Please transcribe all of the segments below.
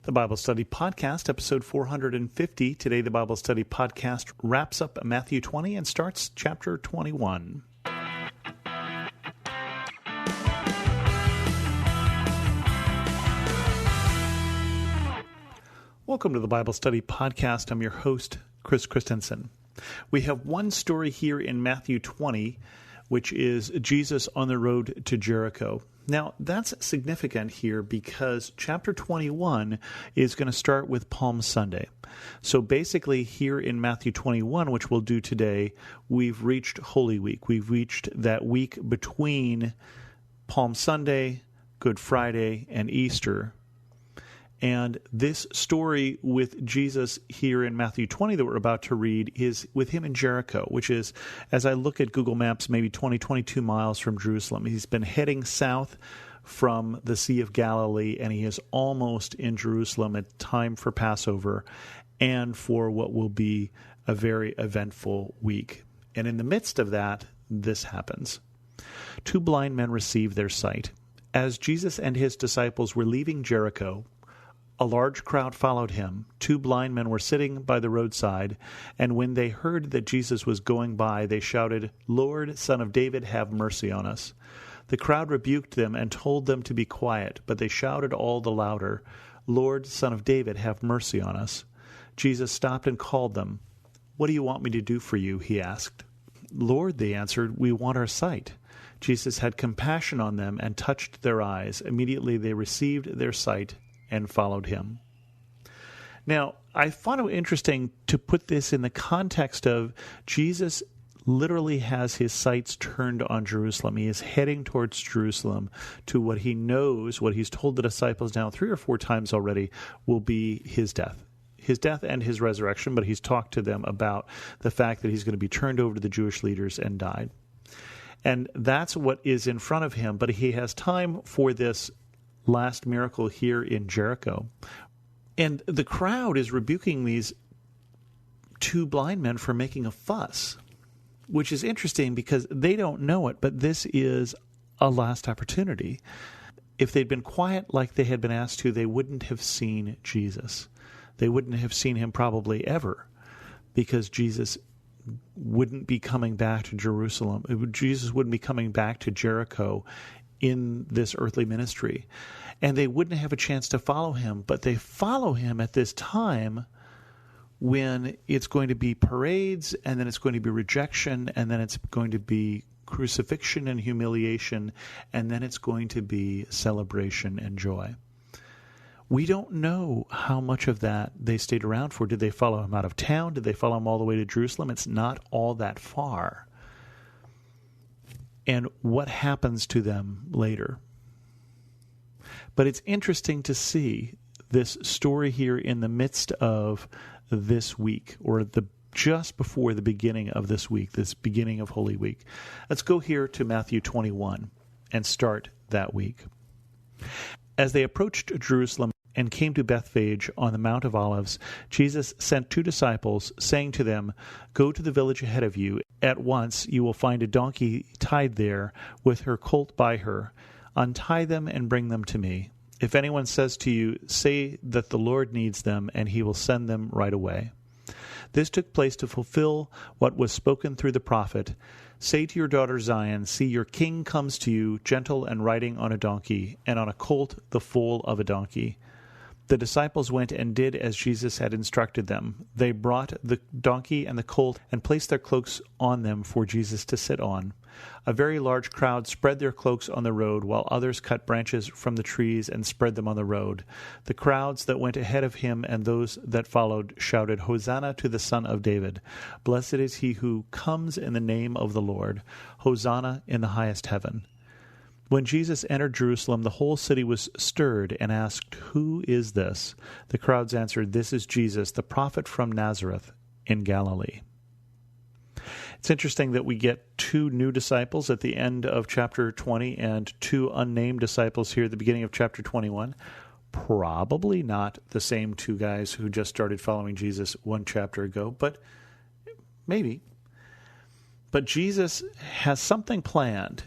The Bible Study Podcast, episode 450. Today, the Bible Study Podcast wraps up Matthew 20 and starts chapter 21. Welcome to the Bible Study Podcast. I'm your host, Chris Christensen. We have one story here in Matthew 20, which is Jesus on the road to Jericho. Now, that's significant here because chapter 21 is going to start with Palm Sunday. So basically here in Matthew 21, which we'll do today, we've reached Holy Week. We've reached that week between Palm Sunday, Good Friday, and Easter. And this story with Jesus here in Matthew 20 that we're about to read is with him in Jericho, which is, as I look at Google Maps, maybe 22 miles from Jerusalem. He's been heading south from the Sea of Galilee, and he is almost in Jerusalem at time for Passover and for what will be a very eventful week. And in the midst of that, this happens. Two blind men receive their sight. As Jesus and his disciples were leaving Jericho, a large crowd followed him. Two blind men were sitting by the roadside, and when they heard that Jesus was going by, they shouted, "Lord, Son of David, have mercy on us." The crowd rebuked them and told them to be quiet, but they shouted all the louder, "Lord, Son of David, have mercy on us." Jesus stopped and called them. "What do you want me to do for you?" he asked. "Lord," they answered, "we want our sight." Jesus had compassion on them and touched their eyes. Immediately they received their sight and followed him. Now, I found it interesting to put this in the context of Jesus literally has his sights turned on Jerusalem. He is heading towards Jerusalem to what he knows, what he's told the disciples now 3 or 4 times already, will be his death. His death and his resurrection, but he's talked to them about the fact that he's going to be turned over to the Jewish leaders and died. And that's what is in front of him, but he has time for this last miracle here in Jericho. And the crowd is rebuking these two blind men for making a fuss, which is interesting because they don't know it, but this is a last opportunity. If they'd been quiet like they had been asked to, they wouldn't have seen Jesus. They wouldn't have seen him probably ever, because Jesus wouldn't be coming back to Jerusalem. Jesus wouldn't be coming back to Jericho in this earthly ministry, and they wouldn't have a chance to follow him. But they follow him at this time when it's going to be parades, and then it's going to be rejection, and then it's going to be crucifixion and humiliation, and then it's going to be celebration and joy. We don't know how much of that they stayed around for. Did they follow him out of town? Did they follow him all the way to Jerusalem? It's not all that far. And what happens to them later. But it's interesting to see this story here in the midst of this week, or just before the beginning of this week, this beginning of Holy Week. Let's go here to Matthew 21 and start that week. As they approached Jerusalem and came to Bethphage on the Mount of Olives, Jesus sent 2 disciples, saying to them, "Go to the village ahead of you. At once you will find a donkey tied there, with her colt by her. Untie them and bring them to me. If anyone says to you, 'Say that the Lord needs them,' and he will send them right away." This took place to fulfill what was spoken through the prophet. "Say to your daughter Zion, see, your king comes to you, gentle and riding on a donkey, and on a colt, the foal of a donkey." The disciples went and did as Jesus had instructed them. They brought the donkey and the colt and placed their cloaks on them for Jesus to sit on. A very large crowd spread their cloaks on the road, while others cut branches from the trees and spread them on the road. The crowds that went ahead of him and those that followed shouted, "Hosanna to the Son of David! Blessed is he who comes in the name of the Lord! Hosanna in the highest heaven!" When Jesus entered Jerusalem, the whole city was stirred and asked, "Who is this?" The crowds answered, "This is Jesus, the prophet from Nazareth in Galilee." It's interesting that we get 2 new disciples at the end of chapter 20 and 2 unnamed disciples here at the beginning of chapter 21. Probably not the same 2 guys who just started following Jesus 1 chapter ago, but maybe. But Jesus has something planned.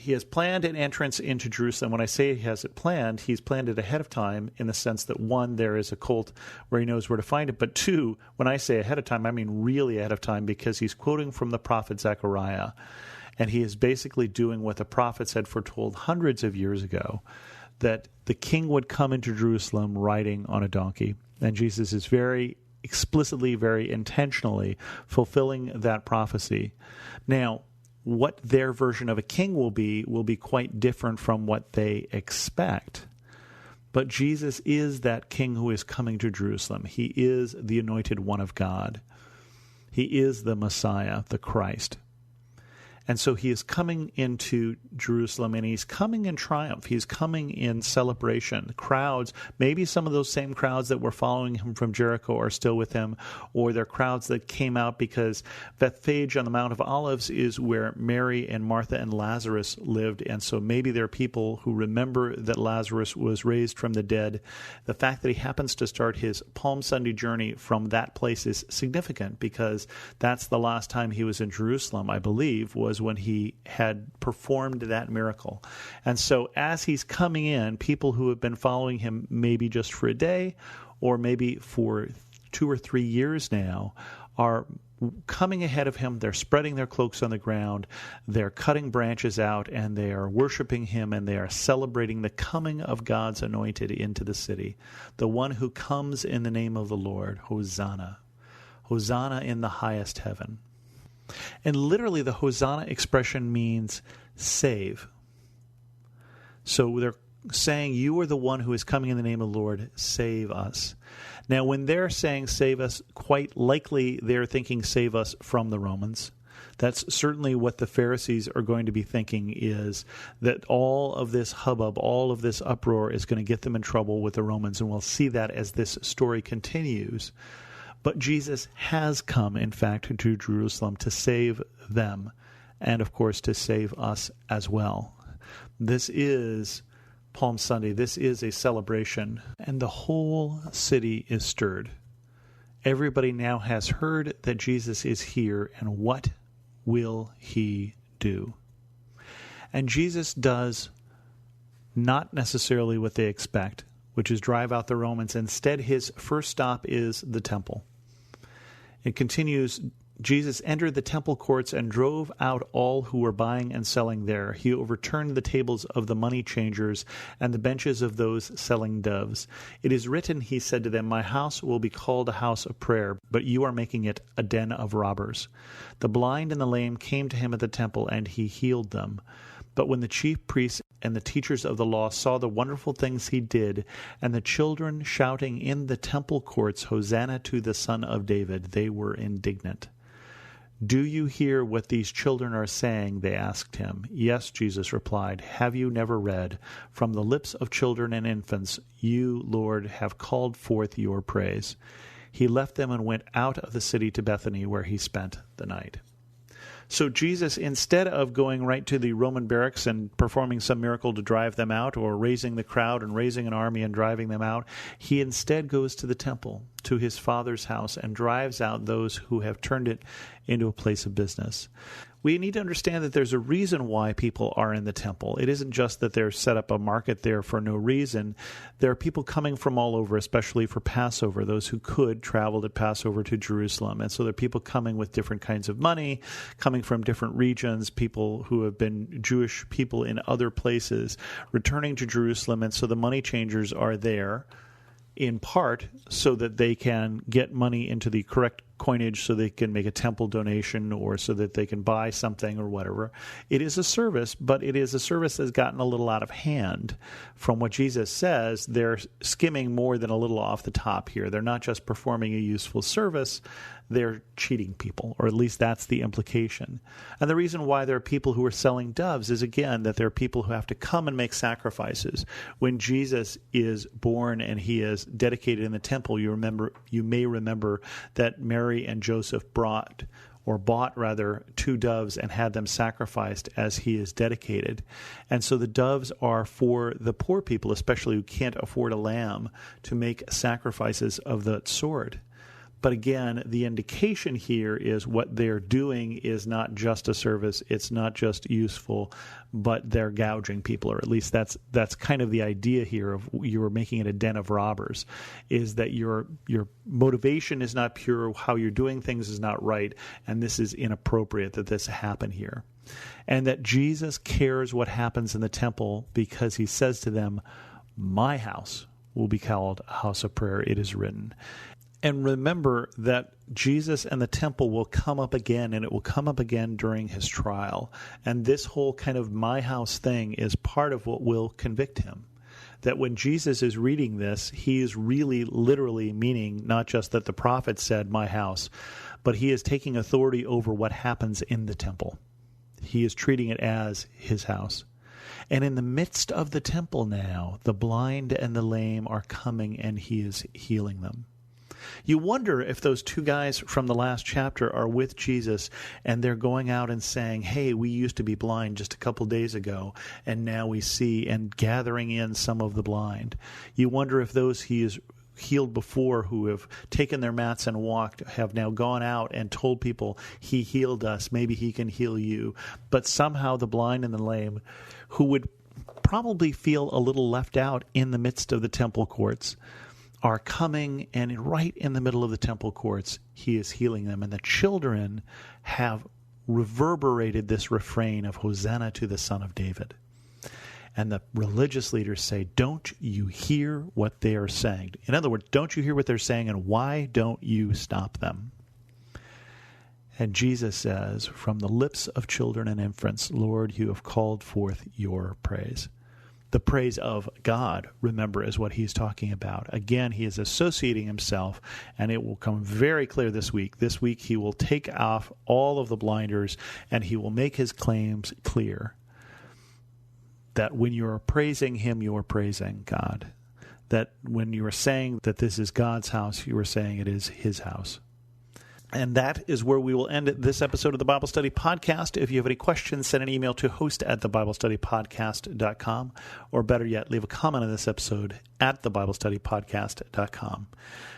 he has planned an entrance into Jerusalem. When I say he has it planned, he's planned it ahead of time in the sense that, one, there is a colt where he knows where to find it. But two, when I say ahead of time, I mean really ahead of time, because he's quoting from the prophet Zechariah. And he is basically doing what the prophets had foretold hundreds of years ago, that the king would come into Jerusalem riding on a donkey. And Jesus is very explicitly, very intentionally fulfilling that prophecy. Now, what their version of a king will be quite different from what they expect. But Jesus is that king who is coming to Jerusalem. He is the anointed one of God. He is the Messiah, the Christ. And so he is coming into Jerusalem, and he's coming in triumph. He's coming in celebration. Crowds, maybe some of those same crowds that were following him from Jericho are still with him, or they're crowds that came out because Bethphage on the Mount of Olives is where Mary and Martha and Lazarus lived. And so maybe there are people who remember that Lazarus was raised from the dead. The fact that he happens to start his Palm Sunday journey from that place is significant, because that's the last time he was in Jerusalem, I believe, was when he had performed that miracle. And so as he's coming in, people who have been following him maybe just for a day or maybe for 2 or 3 years now are coming ahead of him. They're spreading their cloaks on the ground. They're cutting branches out, and they are worshiping him, and they are celebrating the coming of God's anointed into the city, the one who comes in the name of the Lord. Hosanna. Hosanna in the highest heaven. And literally the Hosanna expression means save. So they're saying, you are the one who is coming in the name of the Lord, save us. Now, when they're saying save us, quite likely they're thinking save us from the Romans. That's certainly what the Pharisees are going to be thinking, is that all of this hubbub, all of this uproar is going to get them in trouble with the Romans, and we'll see that as this story continues. But Jesus has come, in fact, to Jerusalem to save them, and, of course, to save us as well. This is Palm Sunday. This is a celebration, and the whole city is stirred. Everybody now has heard that Jesus is here, and what will he do? And Jesus does not necessarily what they expect, which is drive out the Romans. Instead, his first stop is the temple. It continues, Jesus entered the temple courts and drove out all who were buying and selling there. He overturned the tables of the money changers and the benches of those selling doves. It is written, he said to them, my house will be called a house of prayer, but you are making it a den of robbers. The blind and the lame came to him at the temple, and he healed them. But when the chief priests and the teachers of the law saw the wonderful things he did, and the children shouting in the temple courts, Hosanna to the Son of David, they were indignant. Do you hear what these children are saying? They asked him. Yes, Jesus replied. Have you never read, from the lips of children and infants, you, Lord, have called forth your praise? He left them and went out of the city to Bethany, where he spent the night. So Jesus, instead of going right to the Roman barracks and performing some miracle to drive them out, or raising the crowd and raising an army and driving them out, he instead goes to the temple, to his Father's house, and drives out those who have turned it into a place of business. We need to understand that there's a reason why people are in the temple. It isn't just that they're set up a market there for no reason. There are people coming from all over, especially for Passover. Those who could traveled at Passover to Jerusalem. And so there are people coming with different kinds of money, coming from different regions, people who have been Jewish people in other places, returning to Jerusalem. And so the money changers are there, in part so that they can get money into the correct coinage, so they can make a temple donation, or so that they can buy something or whatever. It is a service, but it is a service that's gotten a little out of hand. From what Jesus says, they're skimming more than a little off the top here. They're not just performing a useful service, they're cheating people, or at least that's the implication. And the reason why there are people who are selling doves is, again, that there are people who have to come and make sacrifices. When Jesus is born and he is dedicated in the temple, you may remember that Mary and Joseph bought 2 doves and had them sacrificed as he is dedicated. And so the doves are for the poor people, especially who can't afford a lamb, to make sacrifices of that sort. But again, the indication here is what they're doing is not just a service, it's not just useful, but they're gouging people, or at least that's kind of the idea here of you're making it a den of robbers, is that your motivation is not pure, how you're doing things is not right, and this is inappropriate that this happen here. And that Jesus cares what happens in the temple because he says to them, "My house will be called a house of prayer, it is written." And remember that Jesus and the temple will come up again, and it will come up again during his trial. And this whole kind of my house thing is part of what will convict him. That when Jesus is reading this, he is really literally meaning not just that the prophet said my house, but he is taking authority over what happens in the temple. He is treating it as his house. And in the midst of the temple now, the blind and the lame are coming, and he is healing them. You wonder if those two guys from the last chapter are with Jesus and they're going out and saying, "Hey, we used to be blind just a couple days ago, and now we see," and gathering in some of the blind. You wonder if those he has healed before, who have taken their mats and walked, have now gone out and told people, "He healed us, maybe he can heal you." But somehow the blind and the lame, who would probably feel a little left out in the midst of the temple courts, are coming, and right in the middle of the temple courts, he is healing them. And the children have reverberated this refrain of Hosanna to the Son of David. And the religious leaders say, "Don't you hear what they are saying?" In other words, don't you hear what they're saying, and why don't you stop them? And Jesus says, "From the lips of children and infants, Lord, you have called forth your praise." The praise of God, remember, is what he's talking about. Again, he is associating himself, and it will come very clear this week. This week, he will take off all of the blinders, and he will make his claims clear. That when you are praising him, you are praising God. That when you are saying that this is God's house, you are saying it is his house. And that is where we will end this episode of the Bible Study Podcast. If you have any questions, send an email to host@thebiblestudypodcast.com, or better yet, leave a comment on this episode at thebiblestudypodcast.com.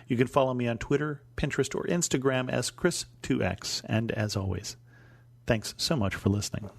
You can follow me on Twitter, Pinterest, or Instagram as Chris2X. And as always, thanks so much for listening.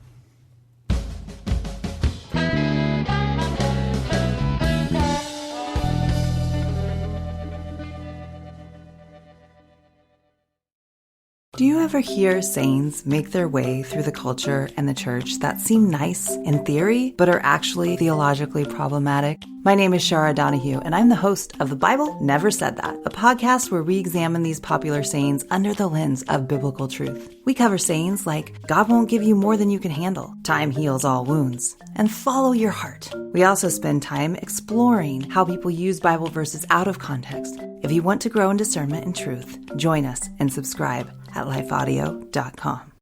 Do you ever hear sayings make their way through the culture and the church that seem nice in theory, but are actually theologically problematic? My name is Shara Donahue, and I'm the host of The Bible Never Said That, a podcast where we examine these popular sayings under the lens of biblical truth. We cover sayings like, "God won't give you more than you can handle," "Time heals all wounds," and "Follow your heart." We also spend time exploring how people use Bible verses out of context. If you want to grow in discernment and truth, join us and subscribe at lifeaudio.com.